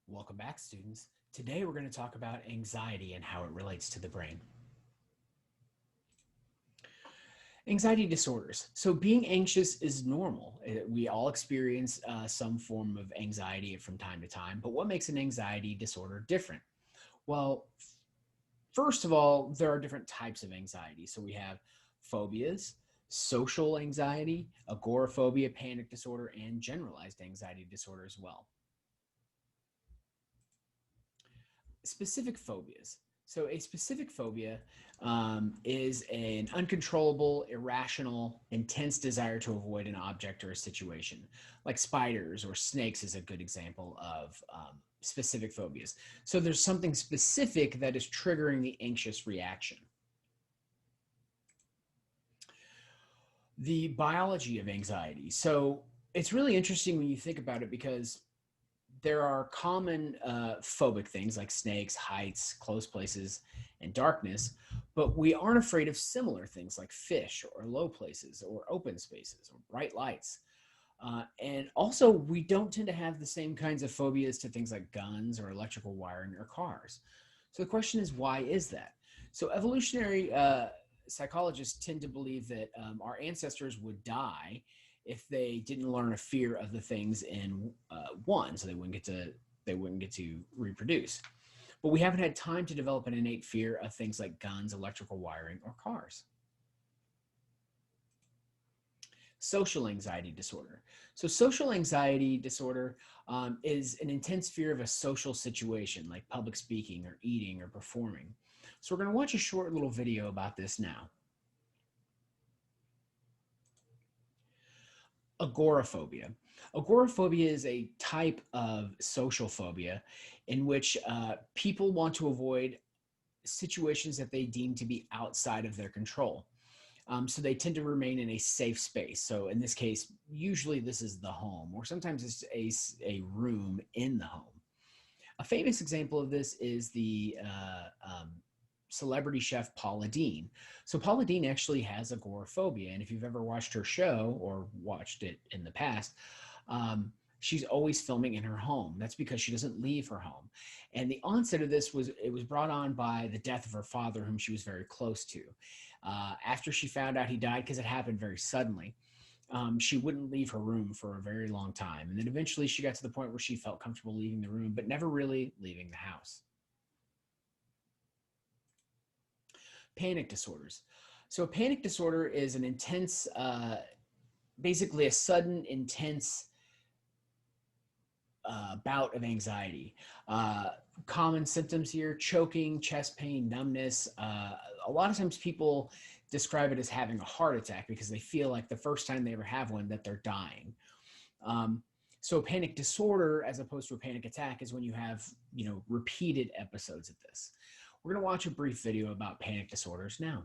Welcome back, students. Today we're going to talk about anxiety and how it relates to the brain. Anxiety disorders. So being anxious is normal. We all experience some form of anxiety from time to time, but what makes an anxiety disorder different? Well, first of all, there are different types of anxiety. So we have phobias, social anxiety, agoraphobia, panic disorder, and generalized anxiety disorder as well. Specific phobias. So, a specific phobia is an uncontrollable, irrational, intense desire to avoid an object or a situation. Like spiders or snakes is a good example of specific phobias. So, there's something specific that is triggering the anxious reaction. The biology of anxiety. So, it's really interesting when you think about it because there are common phobic things like snakes, heights, closed places, and darkness, but we aren't afraid of similar things like fish or low places or open spaces or bright lights. And also, we don't tend to have the same kinds of phobias to things like guns or electrical wiring or cars. So the question is, why is that? So evolutionary psychologists tend to believe that our ancestors would die if they didn't learn a fear of the things in one, so they wouldn't get to reproduce. But we haven't had time to develop an innate fear of things like guns, electrical wiring, or cars. Social anxiety disorder. So, social anxiety disorder is an intense fear of a social situation like public speaking or eating or performing. So, we're going to watch a short little video about this now. Agoraphobia. Agoraphobia is a type of social phobia in which people want to avoid situations that they deem to be outside of their control. So they tend to remain in a safe space. So in this case, usually this is the home, or sometimes it's a room in the home. A famous example of this is the celebrity chef Paula Deen. So Paula Deen actually has agoraphobia, and if you've ever watched her show or watched it in the past, she's always filming in her home. That's because she doesn't leave her home. And the onset of this was brought on by the death of her father, whom she was very close to. After she found out he died, because it happened very suddenly, she wouldn't leave her room for a very long time. And then eventually she got to the point where she felt comfortable leaving the room, but never really leaving the house. Panic disorders. So, a panic disorder is an intense, basically a sudden, intense bout of anxiety. Uh, Common symptoms here: choking, chest pain, numbness. A lot of times people describe it as having a heart attack because they feel like the first time they ever have one that they're dying. So a panic disorder, as opposed to a panic attack, is when you have, repeated episodes of this. We're going to watch a brief video about panic disorders now.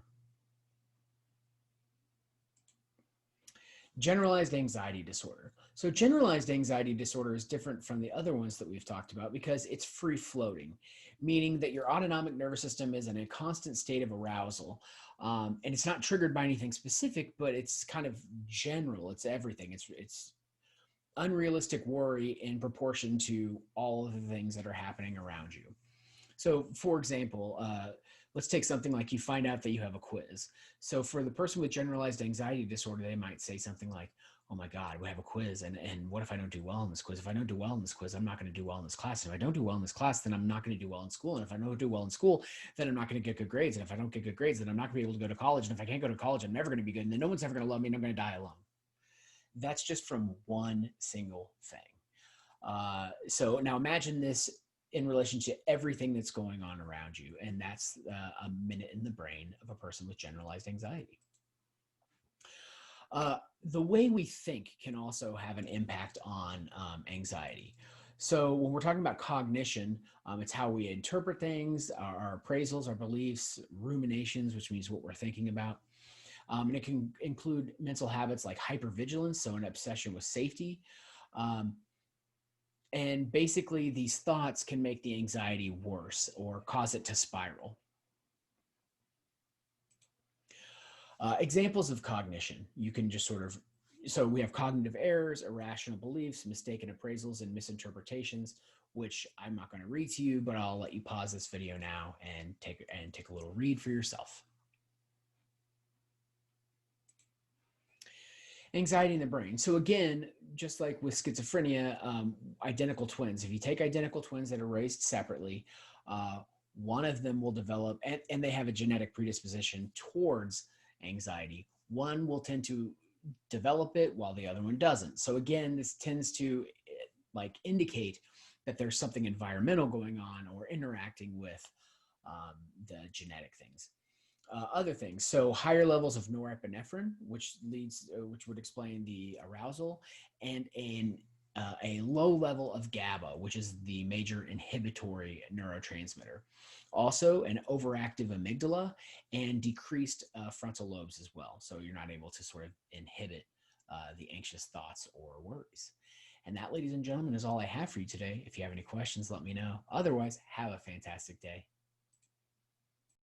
Generalized anxiety disorder. So generalized anxiety disorder is different from the other ones that we've talked about because it's free floating, meaning that your autonomic nervous system is in a constant state of arousal. And it's not triggered by anything specific, but it's kind of general. It's everything. It's unrealistic worry in proportion to all of the things that are happening around you. So, for example, let's take something like you find out that you have a quiz. So, for the person with generalized anxiety disorder, they might say something like, "Oh my God, we have a quiz. And what if I don't do well in this quiz? If I don't do well in this quiz, I'm not going to do well in this class. If I don't do well in this class, then I'm not going to do well in school. And if I don't do well in school, then I'm not going to get good grades. And if I don't get good grades, then I'm not going to be able to go to college. And if I can't go to college, I'm never going to be good. And then no one's ever going to love me and I'm going to die alone." That's just from one single thing. So now imagine this in relation to everything that's going on around you. And that's a minute in the brain of a person with generalized anxiety. The way we think can also have an impact on anxiety. So when we're talking about cognition, it's how we interpret things, our appraisals, our beliefs, ruminations, which means what we're thinking about. And it can include mental habits like hypervigilance, so an obsession with safety. Um, and basically, these thoughts can make the anxiety worse or cause it to spiral. Examples of cognition. You can just so we have cognitive errors, irrational beliefs, mistaken appraisals, and misinterpretations, which I'm not going to read to you, but I'll let you pause this video now and take a little read for yourself. Anxiety in the brain. So again, just like with schizophrenia, identical twins, if you take identical twins that are raised separately, one of them will develop, and they have a genetic predisposition towards anxiety. One will tend to develop it while the other one doesn't. So again, this tends to like indicate that there's something environmental going on or interacting with the genetic things. Other things, so higher levels of norepinephrine, which would explain the arousal, and a low level of GABA, which is the major inhibitory neurotransmitter. Also, an overactive amygdala and decreased frontal lobes as well. So you're not able to sort of inhibit the anxious thoughts or worries. And that, ladies and gentlemen, is all I have for you today. If you have any questions, let me know. Otherwise, have a fantastic day.